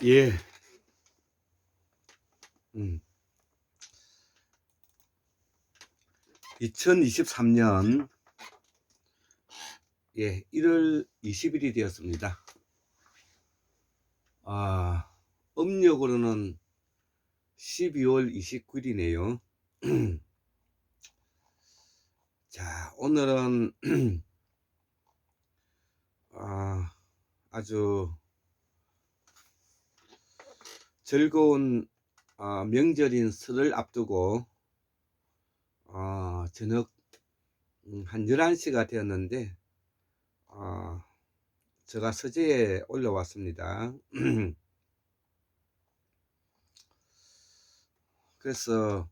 예. 음. 2023년 1월 20일이 되었습니다. 음력으로는 12월 29일이네요. 자, 오늘은 아주 즐거운 명절인 설을 앞두고 저녁 한 11시가 되었는데 제가 서재에 올라왔습니다. 그래서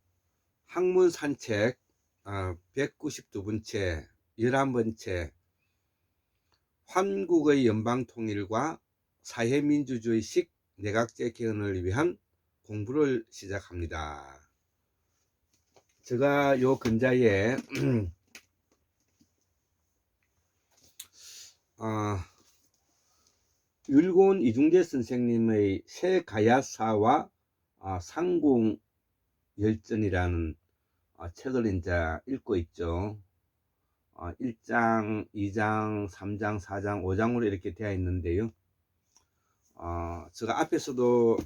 학문 산책 192번째 11번째 한국의 연방통일과 사회민주주의식 내각제 개헌을 위한 공부를 시작합니다. 제가 요 근자에 율곡 이중재 선생님의 새가야사와 상궁열전이라는 책을 이제 읽고 있죠. 1장, 2장, 3장, 4장, 5장으로 이렇게 되어 있는데요. 제가 앞에서도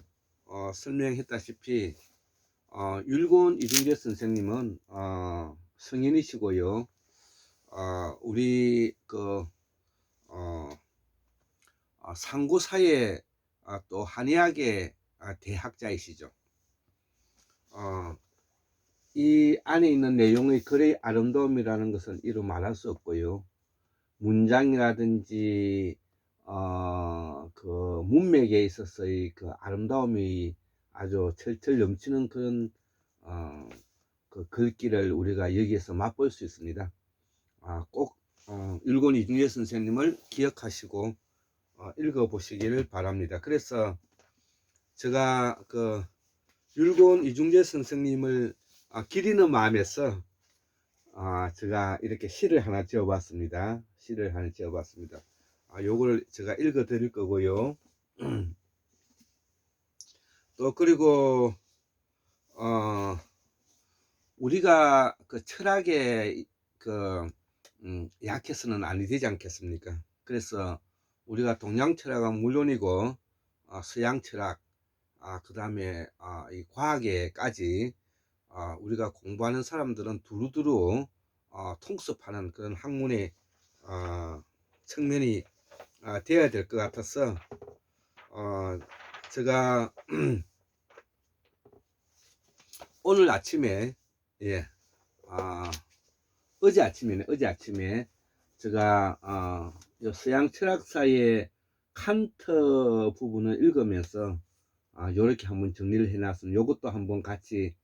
설명했다시피 율곡 이중재 선생님은 성인이시고요. 우리 그 상고사회 또 한의학의 대학자이시죠. 이 안에 있는 내용의 글의 아름다움이라는 것은 이루 말할 수 없고요. 문장이라든지 그 문맥에 있어서의 그 아름다움이 아주 철철 넘치는 그런 그 글귀를 우리가 여기에서 맛볼 수 있습니다. 꼭 율곡 이중재 선생님을 기억하시고 읽어 보시기를 바랍니다. 그래서 제가 그 율곡 이중재 선생님을 기리는 마음에서 제가 이렇게 시를 하나 지어 봤습니다. 요걸 제가 읽어 드릴 거고요. 또 그리고 우리가 그 철학에 그 약해서는 아니 되지 않겠습니까? 그래서 우리가 동양 철학은 물론이고 서양 철학 그 다음에 이 과학에까지 우리가 공부하는 사람들은 두루두루 통습하는 그런 학문의 측면이 되어야 될 것 같아서 제가 오늘 아침에 어제 아침에 제가 요 서양 철학사의 칸트 부분을 읽으면서 요렇게 한번 정리를 해놨습니다. 요것도 한번 같이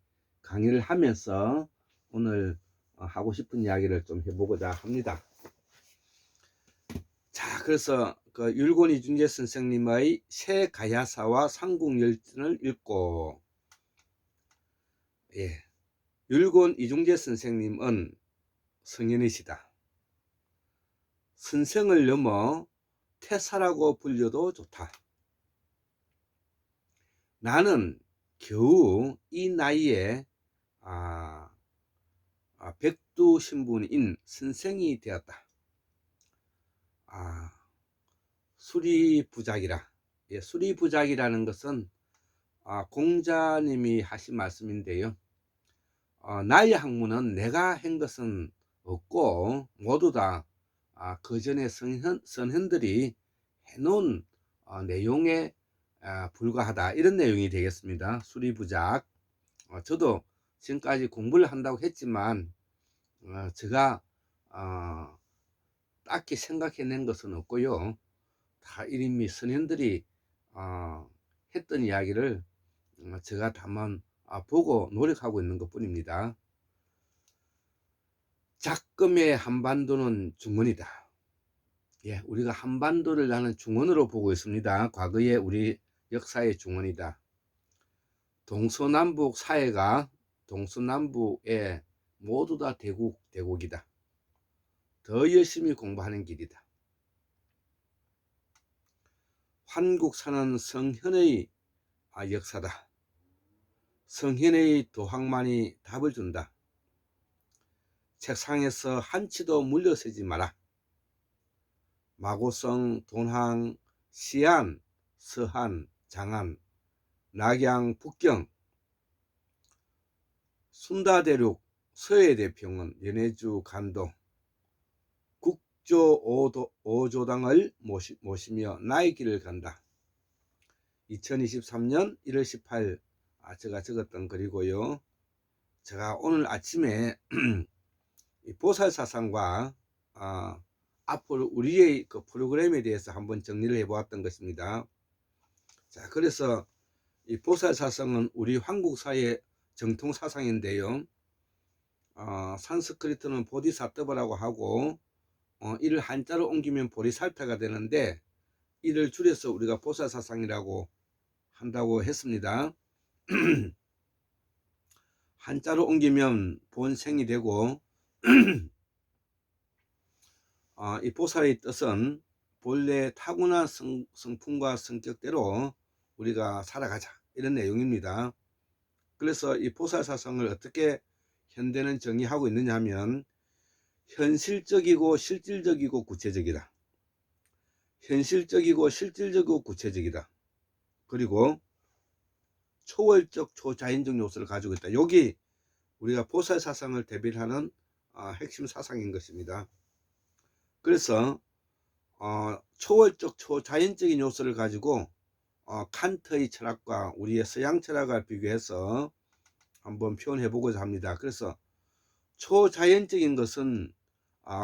강의를 하면서 오늘 하고 싶은 이야기를 좀 해보고자 합니다. 자, 그래서 그 율곡 이중재 선생님의 새가야사와 상궁열전을 읽고 율곡 이중재 선생님은 성인이시다. 선생을 넘어 태사라고 불려도 좋다. 나는 겨우 이 나이에 백두 신분인 선생이 되었다. 수리부작이라. 수리부작이라는 것은 공자님이 하신 말씀인데요. 나의 학문은 내가 한 것은 없고 모두 다 그 전에 선현들이 해놓은 내용에 불과하다, 이런 내용이 되겠습니다. 수리부작. 저도 지금까지 공부를 한다고 했지만 제가 딱히 생각해낸 것은 없고요. 다 이미 선현들이 했던 이야기를 제가 다만 보고 노력하고 있는 것 뿐입니다. 작금의 한반도는 중원이다. 우리가 한반도를 나는 중원으로 보고 있습니다. 과거의 우리 역사의 중원이다. 동서남북 사회가 동서남북에 모두 다 대국이다. 더 열심히 공부하는 길이다. 환국사는 성현의 역사다. 성현의 도학만이 답을 준다. 책상에서 한치도 물러서지 마라. 마고성, 돈항, 시안, 서한, 장안, 낙양, 북경, 순다대륙, 서해대평원, 연해주, 간도, 국조 5조당을 모시며 나의 길을 간다. 2023년 1월 18일 제가 적었던 글이고요. 제가 오늘 아침에 이 보살사상과 앞으로 우리의 그 프로그램에 대해서 한번 정리를 해 보았던 것입니다. 자, 그래서 이 보살사상은 우리 한국사의 정통사상인데요. 산스크리트는 보디사뜨바라고 하고 이를 한자로 옮기면 보리살타가 되는데 이를 줄여서 우리가 보살사상이라고 한다고 했습니다. 한자로 옮기면 본생이 되고 이 보살의 뜻은 본래 타고난 성품과 성격대로 우리가 살아가자 이런 내용입니다. 그래서 이 보살사상을 어떻게 현대는 정의하고 있느냐 하면 현실적이고 실질적이고 구체적이다. 현실적이고 실질적이고 구체적이다. 그리고 초월적 초자연적 요소를 가지고 있다. 여기 우리가 보살사상을 대비하는 핵심 사상인 것입니다. 그래서 초월적 초자연적인 요소를 가지고 칸트의 철학과 우리의 서양 철학을 비교해서 한번 표현해 보고자 합니다. 그래서 초자연적인 것은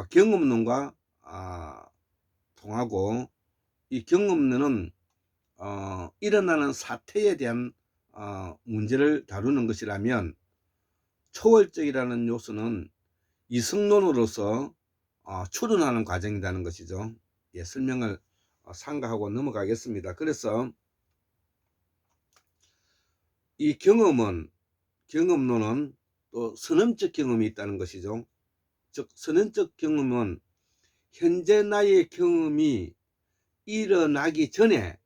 경험론과 통하고, 이 경험론은 일어나는 사태에 대한 문제를 다루는 것이라면, 초월적이라는 요소는 이성론으로서 추론하는 과정이라는 것이죠. 예, 설명을 삼가하고 넘어가겠습니다. 그래서 이 경험론은 또 선언적 경험이 있다는 것이죠. 즉 선언적 경험은 현재 나의 경험이 일어나기 전에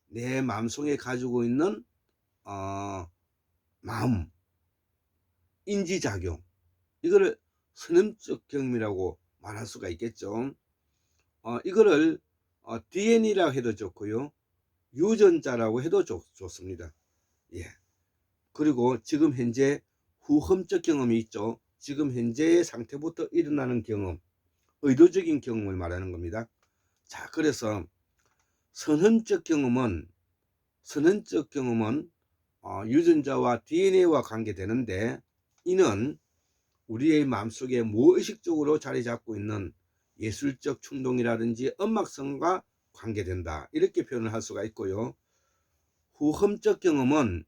내 마음속에 가지고 있는 마음, 인지작용, 이거를 선언적 경험이라고 말할 수가 있겠죠. 이거를 DNA라고 해도 좋고요, 유전자라고 해도 좋습니다. 예. 그리고 지금 현재 후험적 경험이 있죠. 지금 현재의 상태부터 일어나는 경험, 의도적인 경험을 말하는 겁니다. 자, 그래서 선언적 경험은 유전자와 DNA와 관계되는데, 이는 우리의 마음속에 무의식적으로 자리 잡고 있는 예술적 충동이라든지 음악성과 관계된다, 이렇게 표현을 할 수가 있고요. 후험적 경험은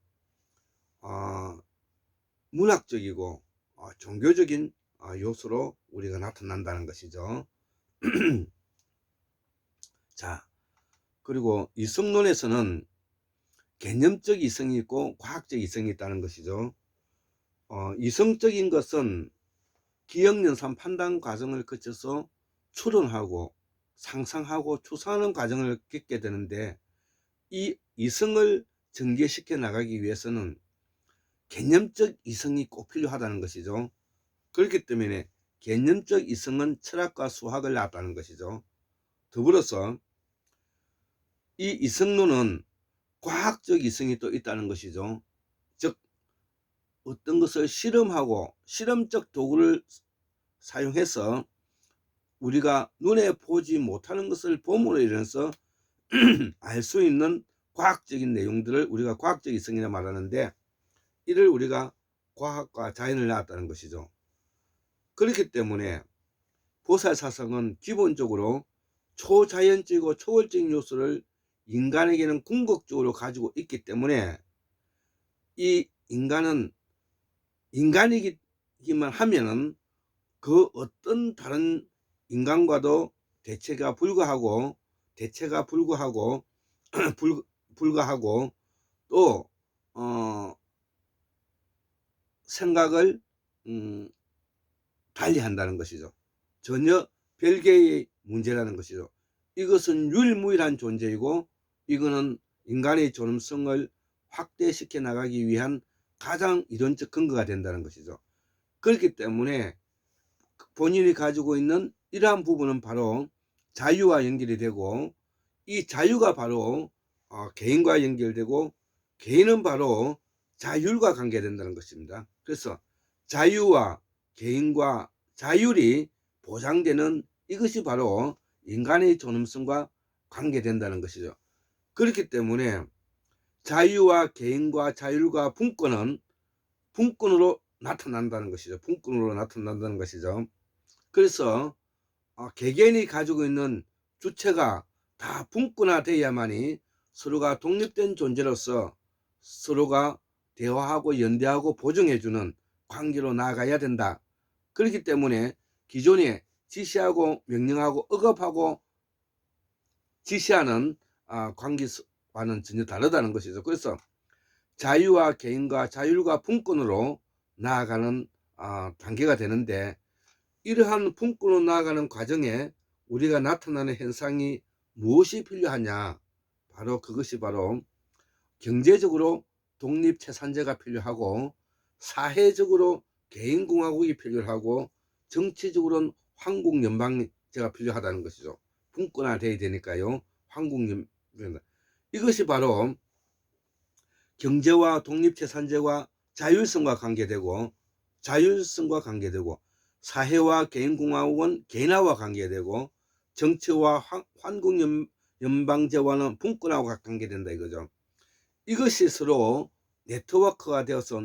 문학적이고 종교적인 요소로 우리가 나타난다는 것이죠. 자, 그리고 이성론에서는 개념적 이성이 있고 과학적 이성이 있다는 것이죠. 이성적인 것은 기억연산 판단 과정을 거쳐서 추론하고 상상하고 추상하는 과정을 겪게 되는데, 이 이성을 전개시켜 나가기 위해서는 개념적 이성이 꼭 필요하다는 것이죠. 그렇기 때문에 개념적 이성은 철학과 수학을 낳았다는 것이죠. 더불어서 이 이성론은 과학적 이성이 또 있다는 것이죠. 즉 어떤 것을 실험하고 실험적 도구를 사용해서 우리가 눈에 보지 못하는 것을 봄으로 인해서 알 수 있는 과학적인 내용들을 우리가 과학적 이성이라 말하는데, 이를 우리가 과학과 자연을 낳았다는 것이죠. 그렇기 때문에 보살사상은 기본적으로 초자연적이고 초월적인 요소를 인간에게는 궁극적으로 가지고 있기 때문에, 이 인간은 인간이기만 하면은 그 어떤 다른 인간과도 대체가 불가하고 또 생각을 달리 한다는 것이죠. 전혀 별개의 문제라는 것이죠. 이것은 유일무이한 존재이고 이거는 인간의 존엄성을 확대시켜 나가기 위한 가장 이론적 근거가 된다는 것이죠. 그렇기 때문에 본인이 가지고 있는 이러한 부분은 바로 자유와 연결이 되고, 이 자유가 바로 개인과 연결되고, 개인은 바로 자율과 관계된다는 것입니다. 그래서 자유와 개인과 자율이 보장되는 이것이 바로 인간의 존엄성과 관계된다는 것이죠. 그렇기 때문에 자유와 개인과 자율과 분권은 분권으로 나타난다는 것이죠. 분권으로 나타난다는 것이죠. 그래서 개개인이 가지고 있는 주체가 다 분권화되어야만이 서로가 독립된 존재로서 서로가 대화하고 연대하고 보증해주는 관계로 나아가야 된다. 그렇기 때문에 기존에 지시하고 명령하고 억압하고 지시하는 관계와는 전혀 다르다는 것이죠. 그래서 자유와 개인과 자율과 분권으로 나아가는 단계가 되는데, 이러한 분권으로 나아가는 과정에 우리가 나타나는 현상이 무엇이 필요하냐? 바로 그것이 바로 경제적으로 독립채산제가 필요하고, 사회적으로 개인공화국이 필요하고, 정치적으로는 황국연방제가 필요하다는 것이죠. 분권화되어야 되니까요. 황국연방. 이것이 바로 경제와 독립채산제와 자율성과 관계되고, 자율성과 관계되고, 사회와 개인공화국은 개인화와 관계되고, 정치와 환국연방제와는 분권화와 관계된다 이거죠. 이것이 서로 네트워크가 되어서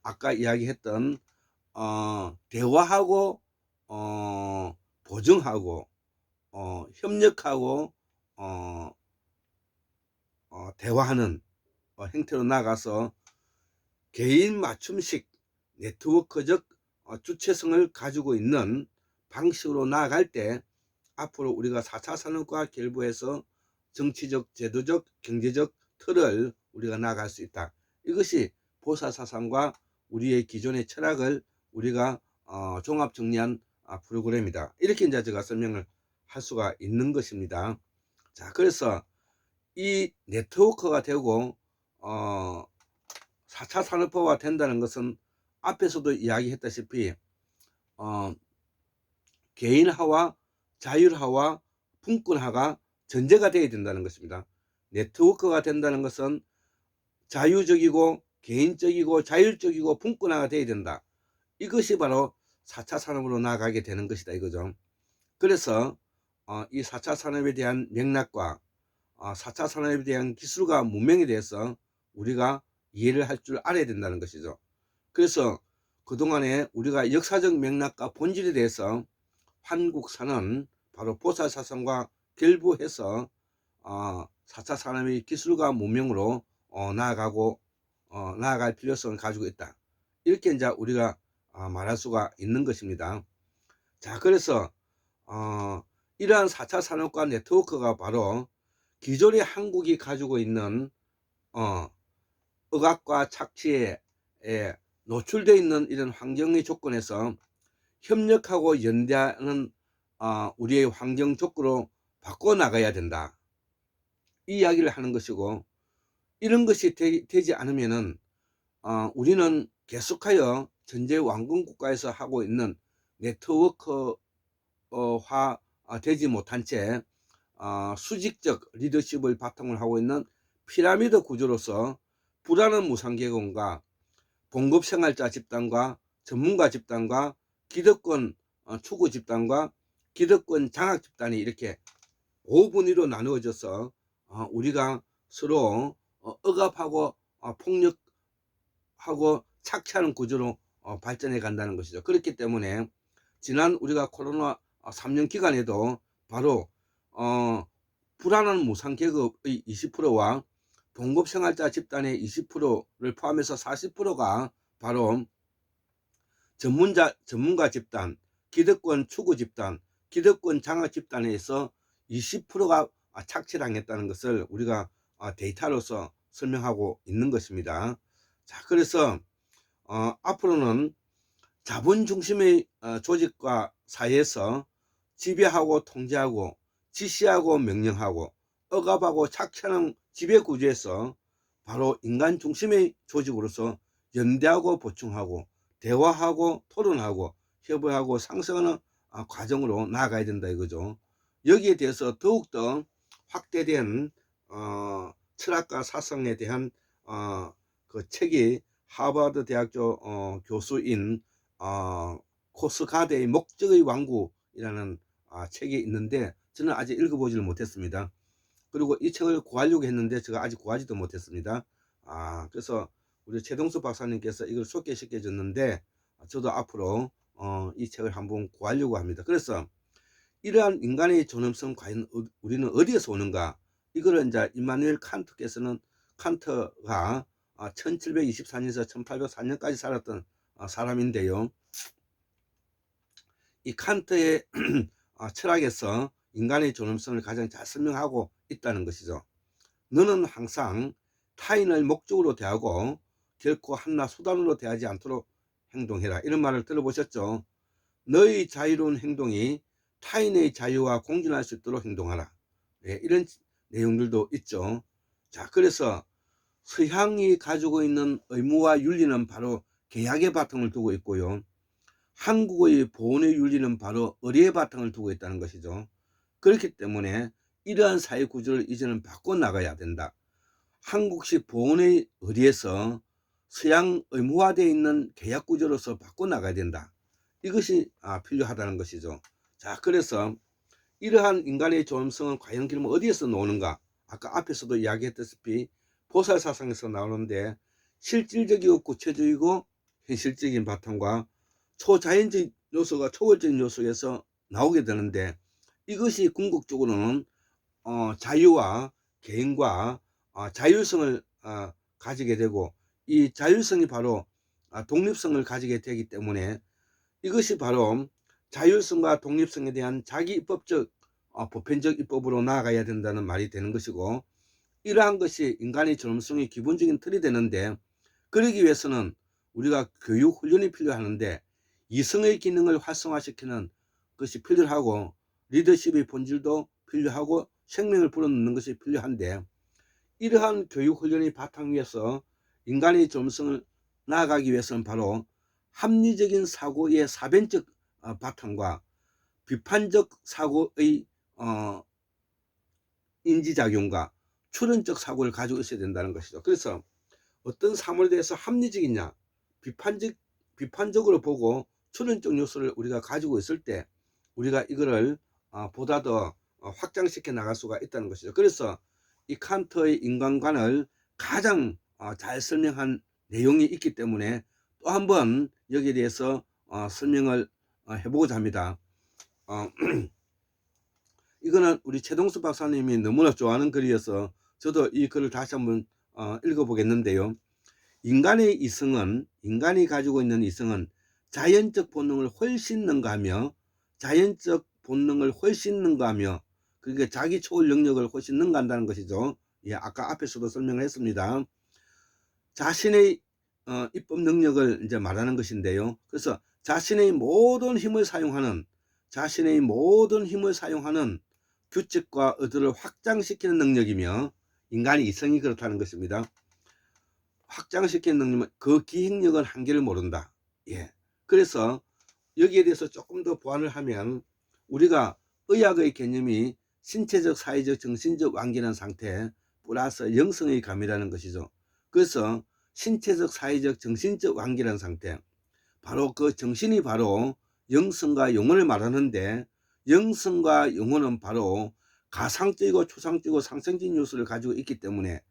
아까 이야기했던 대화하고 보증하고 협력하고 대화하는 형태로 나가서 개인 맞춤식 네트워크적 주체성을 가지고 있는 방식으로 나아갈 때, 앞으로 우리가 4차 산업과 결부해서 정치적, 제도적, 경제적 틀을 우리가 나아갈 수 있다. 이것이 보사사상과 우리의 기존의 철학을 우리가 종합 정리한 프로그램이다. 이렇게 이제 제가 설명을 할 수가 있는 것입니다. 자, 그래서 이 네트워크가 되고 4차 산업화가 된다는 것은 앞에서도 이야기했다시피 개인화와 자율화와 분권화가 전제가 되어야 된다는 것입니다. 네트워크가 된다는 것은 자유적이고 개인적이고 자율적이고 분권화가 되어야 된다. 이것이 바로 4차 산업으로 나아가게 되는 것이다 이거죠. 그래서 이 4차 산업에 대한 맥락과 4차 산업에 대한 기술과 문명에 대해서 우리가 이해를 할 줄 알아야 된다는 것이죠. 그래서 그동안에 우리가 역사적 맥락과 본질에 대해서 한국사는 바로 보살사상과 결부해서 4차 산업의 기술과 문명으로 나아갈 필요성을 가지고 있다. 이렇게 이제 우리가 말할 수가 있는 것입니다. 자, 그래서 이러한 4차 산업과 네트워크가 바로 기존의 한국이 가지고 있는 억압과 착취에 노출되어 있는 이런 환경의 조건에서 협력하고 연대하는 우리의 환경 조건으로 바꿔나가야 된다. 이 이야기를 하는 것이고, 이런 것이 되지 않으면은 우리는 계속하여 전제 왕권 국가에서 하고 있는 네트워크화 되지 못한 채 수직적 리더십을 바탕으로 하고 있는 피라미드 구조로서 불안한 무상계급과 봉급생활자 집단과 전문가 집단과 기득권 추구 집단과 기득권 장악 집단이 이렇게 5분위로 나누어져서 우리가 서로 억압하고 폭력하고 착취하는 구조로 발전해 간다는 것이죠. 그렇기 때문에 지난 우리가 코로나 3년 기간에도 바로 불안한 무상계급의 20%와 봉급생활자 집단의 20%를 포함해서 40%가 바로 전문가 집단, 기득권 추구 집단, 기득권 장악 집단에서 20%가 착취당했다는 것을 우리가 데이터로서 설명하고 있는 것입니다. 자, 그래서 앞으로는 자본 중심의 조직과 사회에서 지배하고 통제하고 지시하고 명령하고 억압하고 착취하는 지배구조에서 바로 인간 중심의 조직으로서 연대하고 보충하고 대화하고 토론하고 협의하고 상생하는 과정으로 나아가야 된다 이거죠. 여기에 대해서 더욱더 확대된 철학과 사상에 대한 그 책이 하버드 대학교 교수인 코스가드의 목적의 왕국이라는 책이 있는데 저는 아직 읽어보지를 못했습니다. 그리고 이 책을 구하려고 했는데 제가 아직 구하지도 못했습니다. 그래서 우리 최동수 박사님께서 이걸 소개시켜 줬는데 저도 앞으로 이 책을 한번 구하려고 합니다. 그래서 이러한 인간의 존엄성 과연 우리는 어디에서 오는가? 이거를 이제 임마누엘 칸트께서는 칸트가 1724년에서 1804년까지 살았던 사람인데요. 이 칸트의 철학에서 인간의 존엄성을 가장 잘 설명하고 있다는 것이죠. 너는 항상 타인을 목적으로 대하고 결코 한낱 수단으로 대하지 않도록 행동해라. 이런 말을 들어보셨죠? 너의 자유로운 행동이 타인의 자유와 공존할 수 있도록 행동하라. 네, 이런 내용들도 있죠. 자, 그래서 서양이 가지고 있는 의무와 윤리는 바로 계약의 바탕을 두고 있고요. 한국의 보온의 윤리는 바로 의리의 바탕을 두고 있다는 것이죠. 그렇기 때문에 이러한 사회 구조를 이제는 바꿔나가야 된다. 한국식 보온의 의리에서 서양 의무화되어 있는 계약 구조로서 바꿔나가야 된다. 이것이 필요하다는 것이죠. 자, 그래서 이러한 인간의 존엄성은 과연 그러면 어디에서 나오는가? 아까 앞에서도 이야기했다시피 보살사상에서 나오는데 실질적이고 구체적이고 현실적인 바탕과 초자연적 요소가 초월적인 요소에서 나오게 되는데 이것이 궁극적으로는 자유와 개인과 자율성을 가지게 되고 이 자율성이 바로 독립성을 가지게 되기 때문에 이것이 바로 자율성과 독립성에 대한 자기 입법적 보편적 입법으로 나아가야 된다는 말이 되는 것이고 이러한 것이 인간의 존엄성의 기본적인 틀이 되는데 그러기 위해서는 우리가 교육 훈련이 필요하는데 이성의 기능을 활성화시키는 것이 필요하고 리더십의 본질도 필요하고 생명을 불어넣는 것이 필요한데 이러한 교육 훈련의 바탕 위에서 인간의 존엄성을 나아가기 위해서는 바로 합리적인 사고의 사변적 바탕과 비판적 사고의 인지작용과 추론적 사고를 가지고 있어야 된다는 것이죠. 그래서 어떤 사물에 대해서 합리적이냐 비판적으로 보고 추론적 요소를 우리가 가지고 있을 때 우리가 이거를 보다 더 확장시켜 나갈 수가 있다는 것이죠. 그래서 이 칸트의 인간관을 가장 잘 설명한 내용이 있기 때문에 또 한번 여기에 대해서 설명을 해보고자 합니다. 이거는 우리 최동수 박사님이 너무나 좋아하는 글이어서 저도 이 글을 다시 한번 읽어보겠는데요. 인간의 이성은 인간이 가지고 있는 이성은 자연적 본능을 훨씬 능가하며 자연적 본능을 훨씬 능가하며 그러니까 자기 초월 영역을 훨씬 능가한다는 것이죠. 예, 아까 앞에서도 설명을 했습니다. 자신의 입법 능력을 이제 말하는 것인데요. 그래서 자신의 모든 힘을 사용하는 규칙과 의도를 확장시키는 능력이며 인간의 이성이 그렇다는 것입니다. 확장시키는 능력은 그 기획력은 한계를 모른다. 예. 그래서 여기에 대해서 조금 더 보완을 하면 우리가 의학의 개념이 신체적, 사회적, 정신적 완결한 상태 플러스 영성의 감이라는 것이죠. 그래서 신체적, 사회적, 정신적 완결한 상태 바로 그 정신이 바로 영성과 영혼을 말하는데 영성과 영혼은 바로 가상적이고 추상적이고 상생적인 요소를 가지고 있기 때문에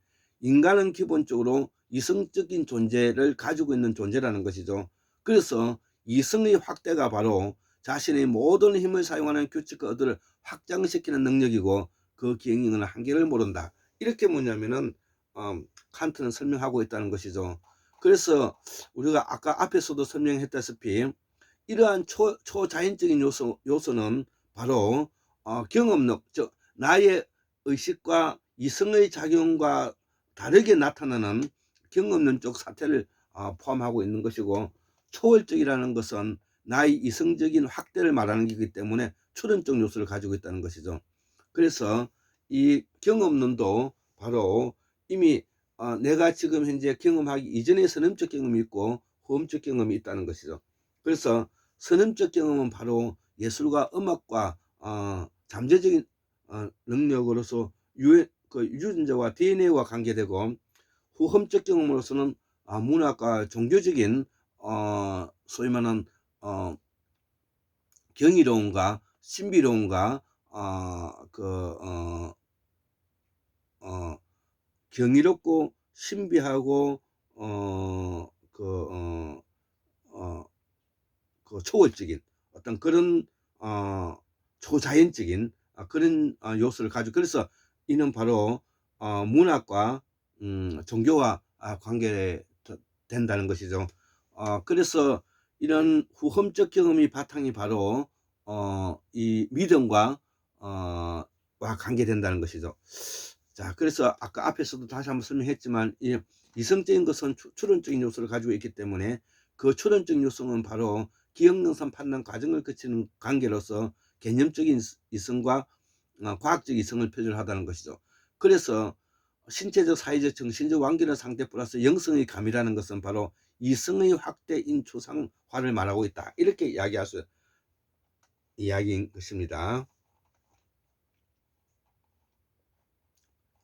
인간은 기본적으로 이성적인 존재를 가지고 있는 존재라는 것이죠. 그래서 이성의 확대가 바로 자신의 모든 힘을 사용하는 규칙과 의도를 확장시키는 능력이고 그 기행력은 한계를 모른다. 이렇게 뭐냐면은 칸트는 설명하고 있다는 것이죠. 그래서 우리가 아까 앞에서도 설명했다시피 이러한 초자연적인 요소는 바로 경험력, 즉 나의 의식과 이성의 작용과 다르게 나타나는 경험론적 사태를 포함하고 있는 것이고 초월적이라는 것은 나의 이성적인 확대를 말하는 것이기 때문에 추론적 요소를 가지고 있다는 것이죠. 그래서 이 경험론도 바로 이미 내가 지금 현재 경험하기 이전에 선험적 경험이 있고 후험적 경험이 있다는 것이죠. 그래서 선험적 경험은 바로 예술과 음악과 잠재적인 능력으로서 유전자와 DNA와 관계되고, 후험적 경험으로서는 문학과 종교적인 소위 말하는 경이로움과 신비로움과 경이롭고 신비하고 초월적인 어떤 그런 초자연적인 그런 요소를 가지고, 그래서 이는 바로 문학과 종교와 관계된다는 것이죠. 그래서 이런 후험적 경험이 바탕이 바로 이 믿음과 와 관계된다는 것이죠. 자, 그래서 아까 앞에서도 다시 한번 설명했지만, 이성적인 것은 추론적인 요소를 가지고 있기 때문에 그 추론적 요소는 바로 기억영상 판단 과정을 거치는 관계로서 개념적인 이성과 과학적 이성을 표출하다는 것이죠. 그래서 신체적, 사회적, 정신적 완결한 상태 플러스 영성의 감이라는 것은 바로 이성의 확대인 추상화를 말하고 있다, 이렇게 이야기할 수 이야기인 것입니다.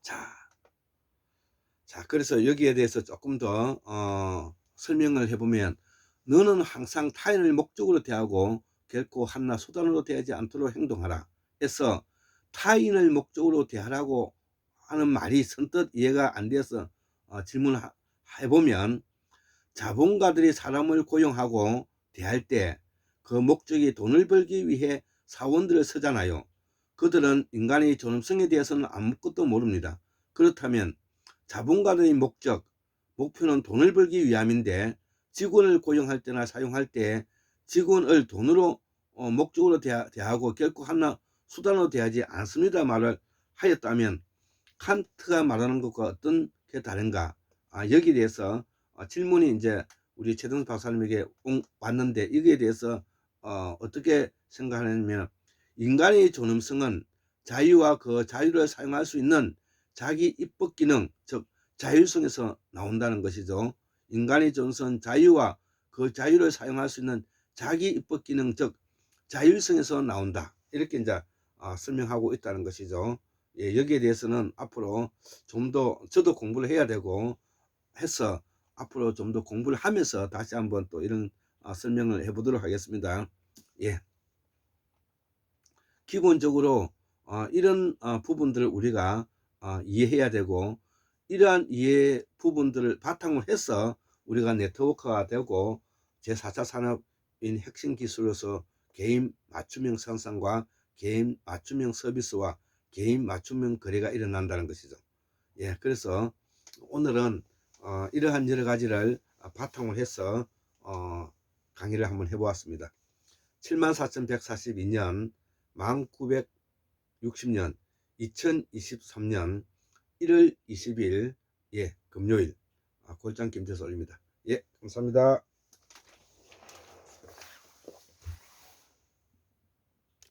자, 그래서 여기에 대해서 조금 더 설명을 해보면, 너는 항상 타인을 목적으로 대하고 결코 한낱 수단으로 대하지 않도록 행동하라 해서, 타인을 목적으로 대하라고 하는 말이 선뜻 이해가 안 돼서 질문을 해보면, 자본가들이 사람을 고용하고 대할 때 그 목적이 돈을 벌기 위해 사원들을 쓰잖아요. 그들은 인간의 존엄성에 대해서는 아무것도 모릅니다. 그렇다면 자본가들의 목표는 돈을 벌기 위함인데, 직원을 고용할 때나 사용할 때 직원을 돈으로 목적으로 대하고 결코 한낱 수단으로 대하지 않습니다 말을 하였다면, 칸트가 말하는 것과 어떤 게 다른가? 여기에 대해서 질문이 이제 우리 최동수 박사님에게 왔는데, 여기에 대해서 어떻게 생각하냐면, 인간의 존엄성은 자유와 그 자유를 사용할 수 있는 자기 입법 기능, 즉 자율성에서 나온다는 것이죠. 인간의 존엄성은 자유와 그 자유를 사용할 수 있는 자기 입법 기능, 즉 자율성에서 나온다, 이렇게 이제 설명하고 있다는 것이죠. 예, 여기에 대해서는 앞으로 좀 더 저도 공부를 해야 되고 해서, 앞으로 좀 더 공부를 하면서 다시 한번 또 이런 설명을 해보도록 하겠습니다. 예, 기본적으로 이런 부분들을 우리가 이해해야 되고, 이러한 이해 부분들을 바탕으로 해서 우리가 네트워크가 되고 제4차 산업인 핵심 기술로서 개인 맞춤형 생산과 개인 맞춤형 서비스와 개인 맞춤형 거래가 일어난다는 것이죠. 예, 그래서 오늘은 이러한 여러 가지를 바탕으로 해서 강의를 한번 해보았습니다. 74,142년 1960년 2023년 1월 20일 예, 금요일 골장 김태수 올립니다. 예, 감사합니다.